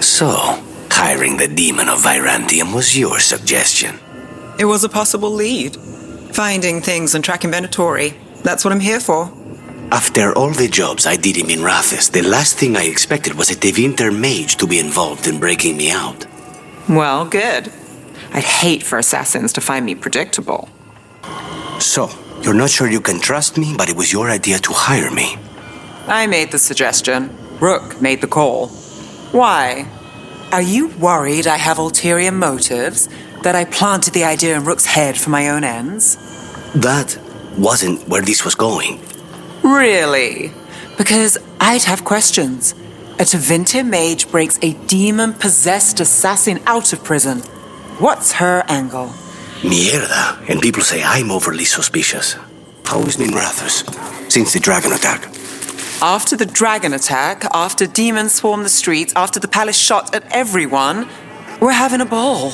So, hiring the demon of Virantium was your suggestion. It was a possible lead. Finding things and tracking Venatori. That's what I'm here for. After all the jobs I did in Minrathis, the last thing I expected was a Tevinter mage to be involved in breaking me out. Well, good. I'd hate for assassins to find me predictable. So, you're not sure you can trust me, but it was your idea to hire me. I made the suggestion. Rook made the call. Why? Are you worried I have ulterior motives? That I planted the idea in Rook's head for my own ends? That wasn't where this was going. Really? Because I'd have questions. A Tevinter mage breaks a demon-possessed assassin out of prison. What's her angle? Mierda, and people say I'm overly suspicious. How is Minrathis since the dragon attack? After the dragon attack, after demons swarmed the streets, after the palace shot at everyone, we're having a ball.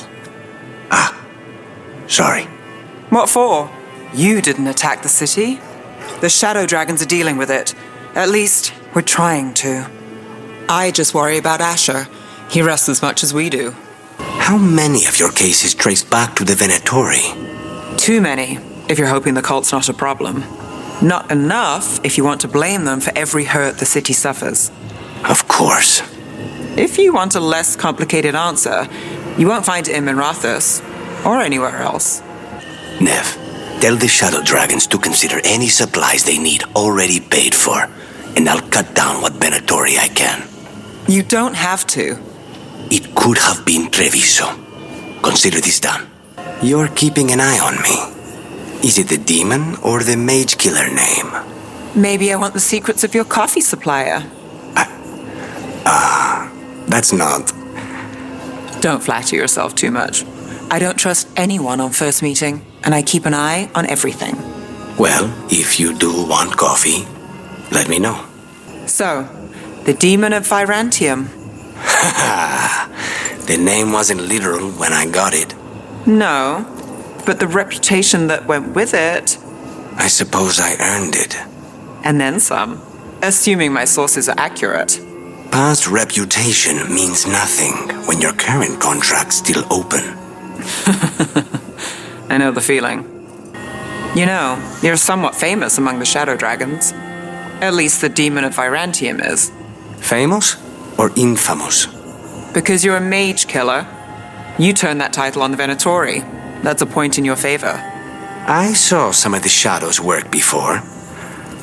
Sorry. What for? You didn't attack the city. The shadow dragons are dealing with it. At least, we're trying to. I just worry about Asher. He rests as much as we do. How many of your cases trace back to the Venatori? Too many, if you're hoping the cult's not a problem. Not enough if you want to blame them for every hurt the city suffers. Of course. If you want a less complicated answer, you won't find it in Minrathis, or anywhere else. Neve, tell the shadow dragons to consider any supplies they need already paid for, and I'll cut down what Venatori I can. You don't have to. It could have been Treviso. Consider this done. You're keeping an eye on me. Is it the demon or the mage killer name? Maybe I want the secrets of your coffee supplier. That's not... Don't flatter yourself too much. I don't trust anyone on first meeting, and I keep an eye on everything. Well, if you do want coffee, let me know. So, the demon of Virantium. The name wasn't literal when I got it. No, but the reputation that went with it. I suppose I earned it. And then some, assuming my sources are accurate. Past reputation means nothing when your current contract's still open. I know the feeling. You know, you're somewhat famous among the shadow dragons. At least the demon of Virantium is. Famous or infamous? Because you're a mage killer. You turned that title on the Venatori. That's a point in your favor. I saw some of the shadows work before.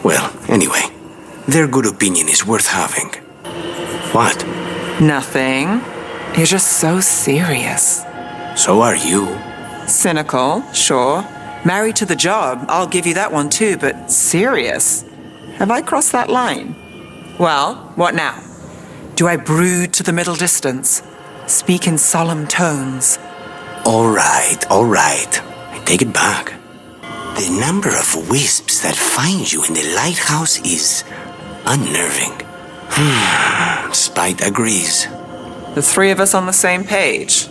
Well, anyway, their good opinion is worth having. What? Nothing. You're just so serious. So are you. Cynical, sure. Married to the job, I'll give you that one too, but serious? Have I crossed that line? Well, what now? Do I brood to the middle distance? Speak in solemn tones? All right. I take it back. The number of wisps that find you in the lighthouse is unnerving. Spite agrees. The three of us on the same page.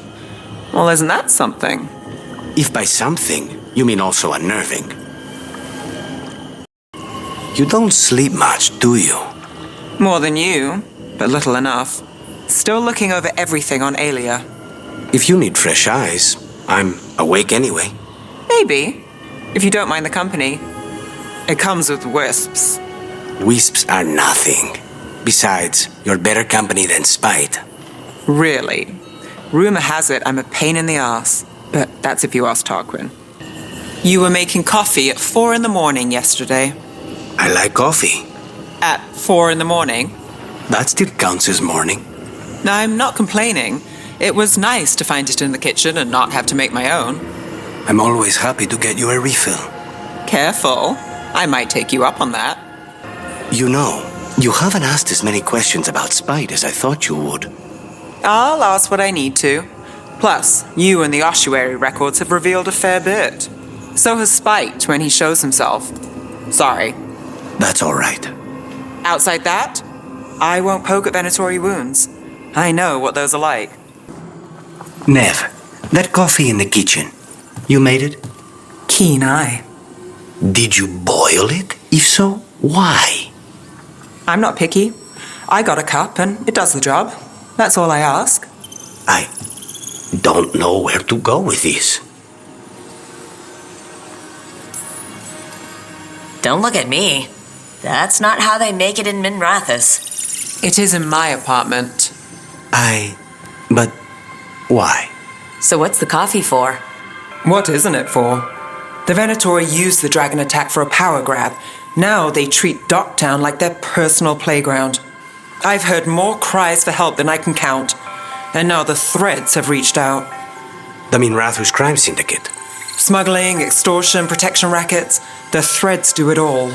Well, isn't that something? If by something, you mean also unnerving. You don't sleep much, do you? More than you, but little enough. Still looking over everything on Aelia. If you need fresh eyes, I'm awake anyway. Maybe, if you don't mind the company. It comes with wisps. Wisps are nothing. Besides, you're better company than Spite. Really? Rumor has it I'm a pain in the ass, but that's if you ask Tarquin. You were making coffee at 4 a.m. yesterday. I like coffee. At 4 a.m? That still counts as morning. I'm not complaining. It was nice to find it in the kitchen and not have to make my own. I'm always happy to get you a refill. Careful. I might take you up on that. You know, you haven't asked as many questions about Spite as I thought you would. I'll ask what I need to. Plus, you and the ossuary records have revealed a fair bit. So has Spite when he shows himself. Sorry. That's all right. Outside that, I won't poke at Venatori wounds. I know what those are like. Neve, that coffee in the kitchen, you made it? Keen eye. Did you boil it? If so, why? I'm not picky. I got a cup and it does the job. That's all I ask. I don't know where to go with this. Don't look at me. That's not how they make it in Minrathous. It is in my apartment. But why? So what's the coffee for? What isn't it for? The Venatori used the dragon attack for a power grab. Now they treat Docktown like their personal playground. I've heard more cries for help than I can count. And now the Threads have reached out. The Minrathous crime syndicate. Smuggling, extortion, protection rackets. The Threads do it all.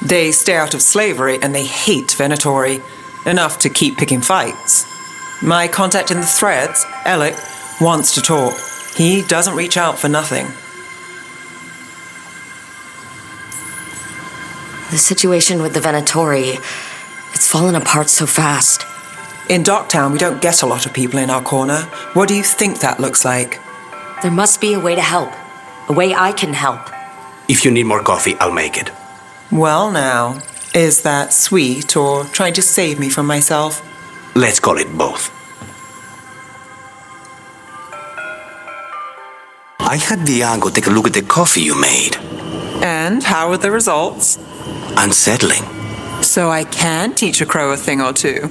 They stay out of slavery and they hate Venatori. Enough to keep picking fights. My contact in the Threads, Alec, wants to talk. He doesn't reach out for nothing. The situation with the Venatori, it's fallen apart so fast. In Docktown, we don't get a lot of people in our corner. What do you think that looks like? There must be a way to help. A way I can help. If you need more coffee, I'll make it. Well now, is that sweet or trying to save me from myself? Let's call it both. I had Viago take a look at the coffee you made. And how are the results? Unsettling. So I can teach a crow a thing or two.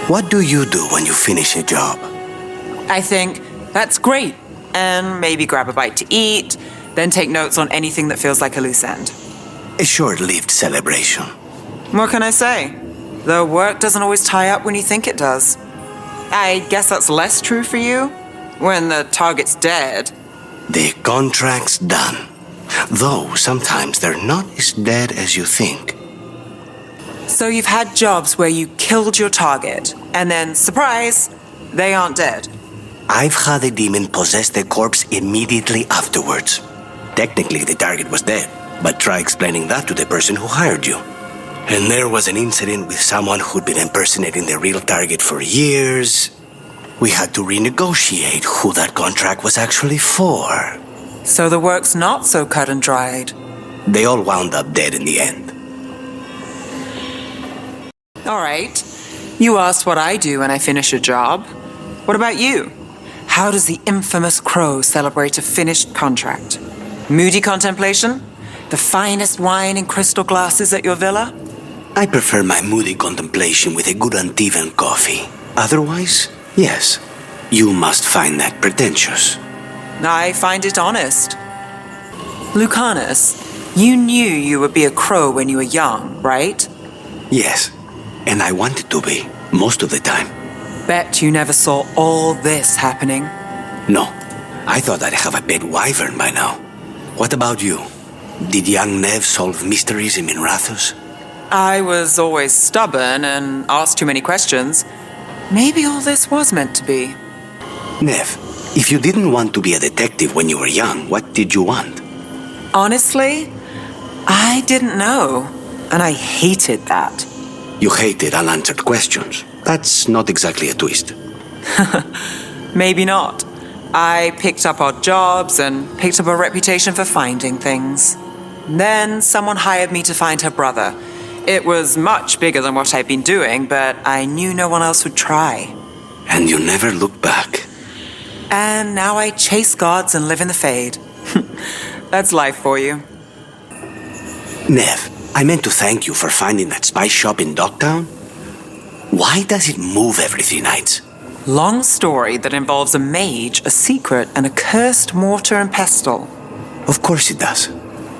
What do you do when you finish a job? I think, that's great. And maybe grab a bite to eat, then take notes on anything that feels like a loose end. A short-lived celebration. What can I say? The work doesn't always tie up when you think it does. I guess that's less true for you? When the target's dead. The contract's done. Though sometimes they're not as dead as you think. So you've had jobs where you killed your target, and then, surprise, they aren't dead. I've had a demon possess the corpse immediately afterwards. Technically, the target was dead, but try explaining that to the person who hired you. And there was an incident with someone who'd been impersonating the real target for years. We had to renegotiate who that contract was actually for. So the work's not so cut and dried. They all wound up dead in the end. All right. You asked what I do when I finish a job. What about you? How does the infamous crow celebrate a finished contract? Moody contemplation? The finest wine in crystal glasses at your villa? I prefer my moody contemplation with a good Antivan coffee. Otherwise, yes, you must find that pretentious. I find it honest. Lucanis, you knew you would be a crow when you were young, right? Yes, and I wanted to be, most of the time. Bet you never saw all this happening. No, I thought I'd have a pet wyvern by now. What about you? Did young Neve solve mysteries in Minrathous? I was always stubborn and asked too many questions. Maybe all this was meant to be. Neve, if you didn't want to be a detective when you were young, what did you want? Honestly, I didn't know, and I hated that. You hated unanswered questions. That's not exactly a twist. Maybe not. I picked up odd jobs and picked up a reputation for finding things. Then someone hired me to find her brother. It was much bigger than what I'd been doing, but I knew no one else would try. And you never looked back. And now I chase gods and live in the Fade. That's life for you. Neve, I meant to thank you for finding that spice shop in Docktown. Why does it move every 3 nights? Long story that involves a mage, a secret, and a cursed mortar and pestle. Of course it does.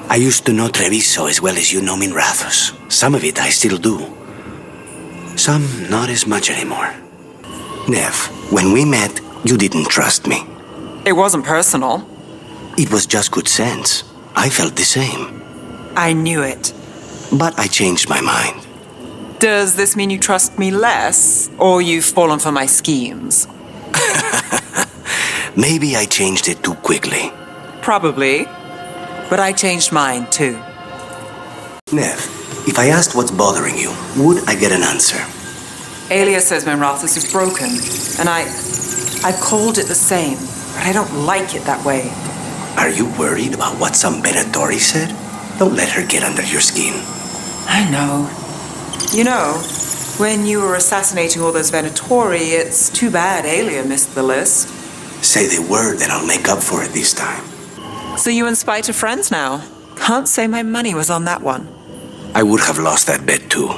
I used to know Treviso as well as you know Minrathous. Some of it I still do. Some not as much anymore. Neve, when we met, you didn't trust me. It wasn't personal. It was just good sense. I felt the same. I knew it. But I changed my mind. Does this mean you trust me less, or you've fallen for my schemes? Maybe I changed it too quickly. Probably. But I changed mine, too. Neve, if I asked what's bothering you, would I get an answer? Alia says Minrathous is broken, and I've called it the same, but I don't like it that way. Are you worried about what some Venatori said? Don't let her get under your skin. I know. You know, When you were assassinating all those Venatori, it's too bad Alia missed the list. Say the word and I'll make up for it this time. So you and Spite are friends now? Can't say my money was on that one. I would have lost that bet too.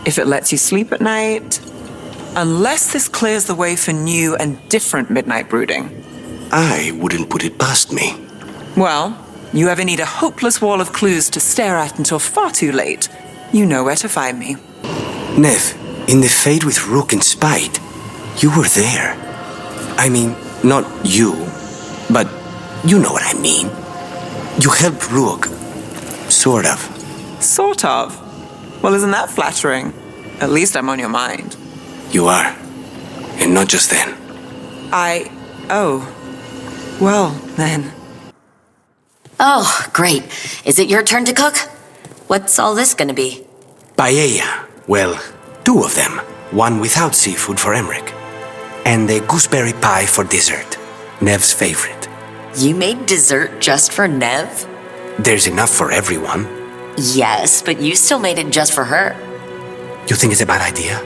If it lets you sleep at night. Unless this clears the way for new and different midnight brooding. I wouldn't put it past me. Well, you ever need a hopeless wall of clues to stare at until far too late, you know where to find me. Neve, in the fade with Rook and Spite, you were there. I mean, not you, but you know what I mean. You helped Rook. Sort of. Sort of? Well, isn't that flattering? At least I'm on your mind. You are. And not just then. Oh. Well, then. Oh, great. Is it your turn to cook? What's all this gonna be? Paella. Well, 2 of them. One without seafood for Emmerich. And a gooseberry pie for dessert. Neve's favorite. You made dessert just for Neve? There's enough for everyone. Yes, but you still made it just for her. You think it's a bad idea?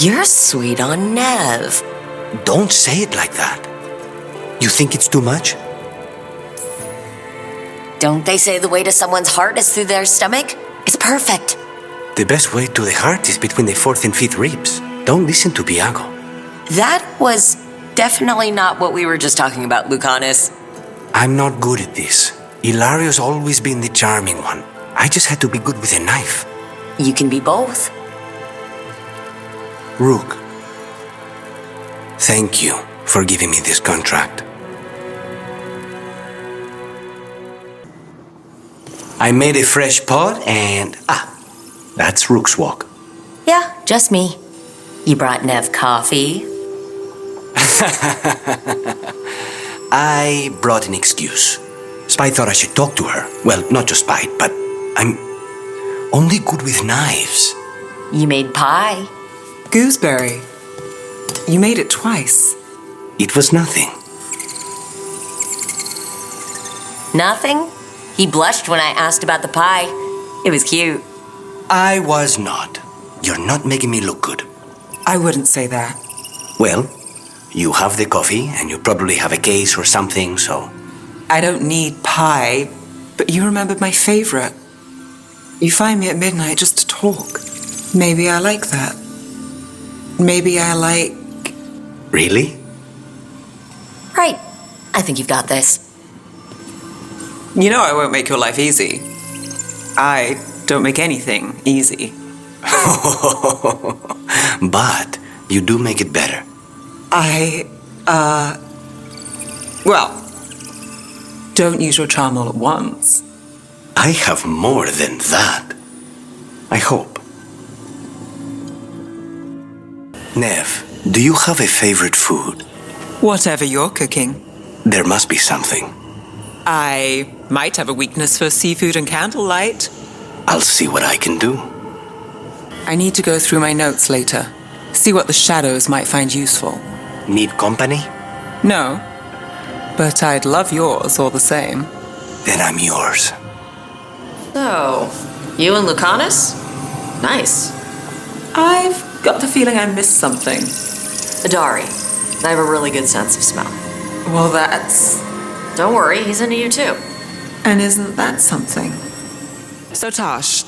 You're sweet on Neve. Don't say it like that. You think it's too much? Don't they say the way to someone's heart is through their stomach? It's perfect. The best way to the heart is between the 4th and 5th ribs. Don't listen to Biago. That was definitely not what we were just talking about, Lucanis. I'm not good at this. Hilario's always been the charming one. I just had to be good with a knife. You can be both. Rook, thank you for giving me this contract. I made a fresh pot and... that's Rook's walk. Yeah, just me. You brought Neve coffee? I brought an excuse. Spite thought I should talk to her. Well, not just Spite, but I'm only good with knives. You made pie? Gooseberry. You made it twice. It was nothing. Nothing? He blushed when I asked about the pie. It was cute. I was not. You're not making me look good. I wouldn't say that. Well, you have the coffee, and you probably have a case or something, so... I don't need pie, but you remembered my favorite. You find me at midnight just to talk. Maybe I like that. Maybe I like... Really? Right. I think you've got this. You know I won't make your life easy. I don't make anything easy. But you do make it better. Well, don't use your charm all at once. I have more than that. I hope. Neve, do you have a favorite food? Whatever you're cooking. There must be something. I might have a weakness for seafood and candlelight. I'll see what I can do. I need to go through my notes later. See what the shadows might find useful. Need company? No. But I'd love yours all the same. Then I'm yours. So, you and Lucanis? Nice. I've got the feeling I missed something. Adari. I have a really good sense of smell. Well, that's... Don't worry, he's into you too. And isn't that something? So, Tosh,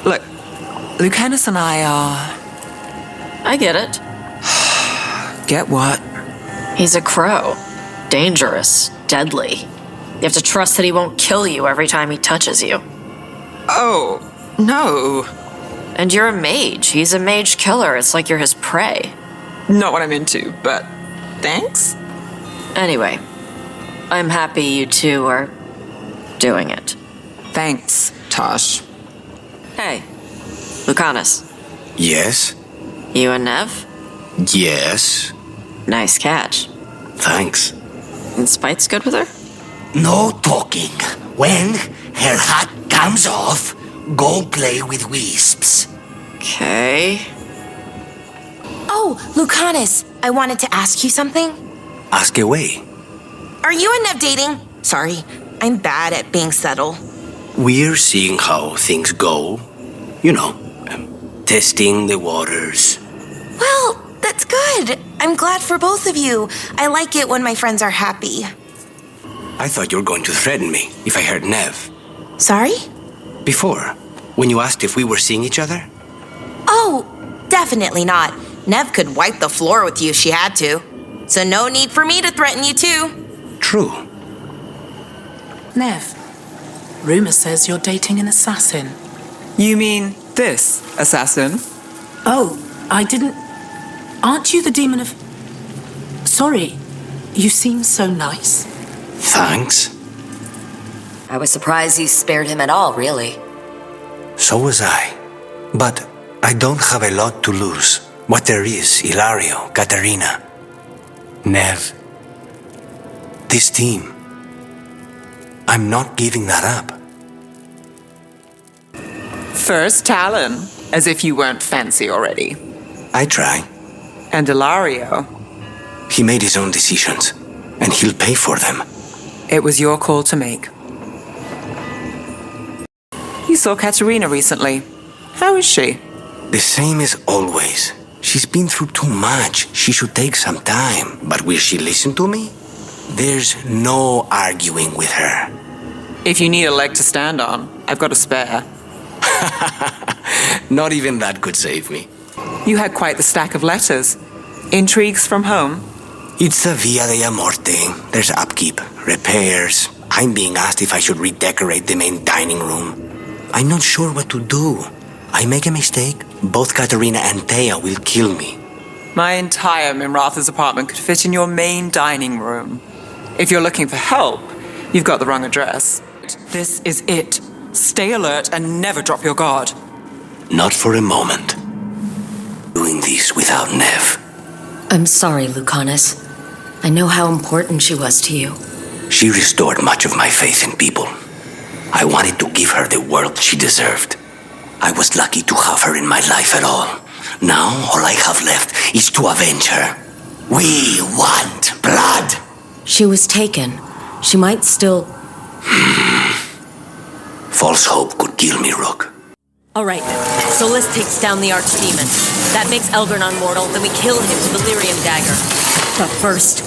look, Lucanis and I are... I get it. Get what? He's a crow. Dangerous. Deadly. You have to trust that he won't kill you every time he touches you. Oh, no. And you're a mage. He's a mage killer. It's like you're his prey. Not what I'm into, but thanks. Anyway, I'm happy you two are doing it. Thanks, Tosh. Hey, Lucanis. Yes? You and Neve? Yes. Nice catch. Thanks. And Spite's good with her? No talking. When her hat comes off, go play with wisps. Okay. Oh, Lucanis, I wanted to ask you something. Ask away. Are you and Neve dating? Sorry, I'm bad at being subtle. We're seeing how things go, You know, testing the waters. Well, that's good. I'm glad for both of you. I like it when my friends are happy. I thought you were going to threaten me if I heard Neve. Sorry? Before, when you asked if we were seeing each other. Oh, definitely not. Neve could wipe the floor with you if she had to. So no need for me to threaten you too. True. Neve, rumor says you're dating an assassin. You mean this assassin? Oh, I didn't... Aren't you the demon of... Sorry, you seem so nice. Thanks. I was surprised you spared him at all, really. So was I. But I don't have a lot to lose. What there is, Ilario, Katerina, Neve. This team. I'm not giving that up. First Talon, as if you weren't fancy already. I try. And Ilario. He made his own decisions, and he'll pay for them. It was your call to make. You saw Katerina recently. How is she? The same as always. She's been through too much. She should take some time. But will she listen to me? There's no arguing with her. If you need a leg to stand on, I've got a spare. Not even that could save me. You had quite the stack of letters. Intrigues from home? It's the Via della Morte. There's upkeep, repairs. I'm being asked if I should redecorate the main dining room. I'm not sure what to do. I make a mistake, both Katerina and Thea will kill me. My entire Mimratha's apartment could fit in your main dining room. If you're looking for help, you've got the wrong address. This is it. Stay alert and never drop your guard. Not for a moment. Doing this without Neve. I'm sorry, Lucanis. I know how important she was to you. She restored much of my faith in people. I wanted to give her the world she deserved. I was lucky to have her in my life at all. Now, all I have left is to avenge her. We want blood! She was taken. She might still... False hope could kill me, Rook. All right, Solus takes down the Archdemon. That makes Elgarnon mortal, then we kill him with the Lyrium dagger. But first...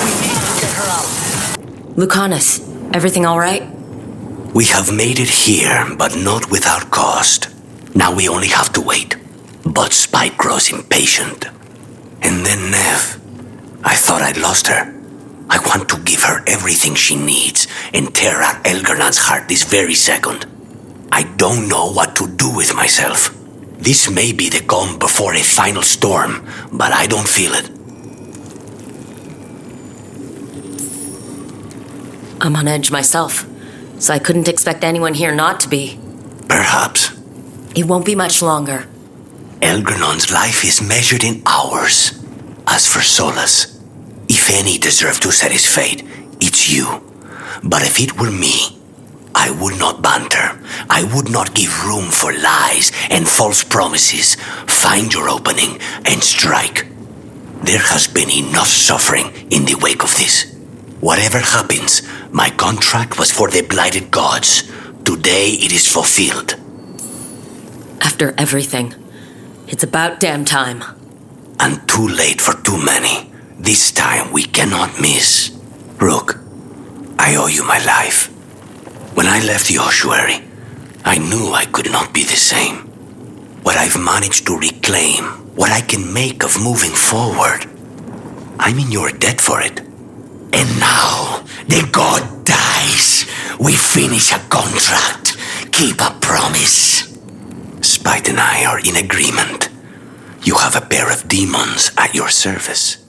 We need to get her out. Lucanis, everything all right? We have made it here, but not without cost. Now we only have to wait. But Spike grows impatient. And then Neve. I thought I'd lost her. I want to give her everything she needs and tear out Elgarnon's heart this very second. I don't know what to do with myself. This may be the calm before a final storm, but I don't feel it. I'm on edge myself, so I couldn't expect anyone here not to be. Perhaps. It won't be much longer. Elgarnon's life is measured in hours. As for Solus, if any deserve to set his fate, it's you. But if it were me, I would not banter. I would not give room for lies and false promises. Find your opening and strike. There has been enough suffering in the wake of this. Whatever happens, my contract was for the blighted gods. Today it is fulfilled. After everything, it's about damn time. And too late for too many. This time we cannot miss. Rook, I owe you my life. When I left the ossuary, I knew I could not be the same. What I've managed to reclaim, what I can make of moving forward, I'm in your debt for it. And now, the god dies. We finish a contract, keep a promise. Spite and I are in agreement. You have a pair of demons at your service.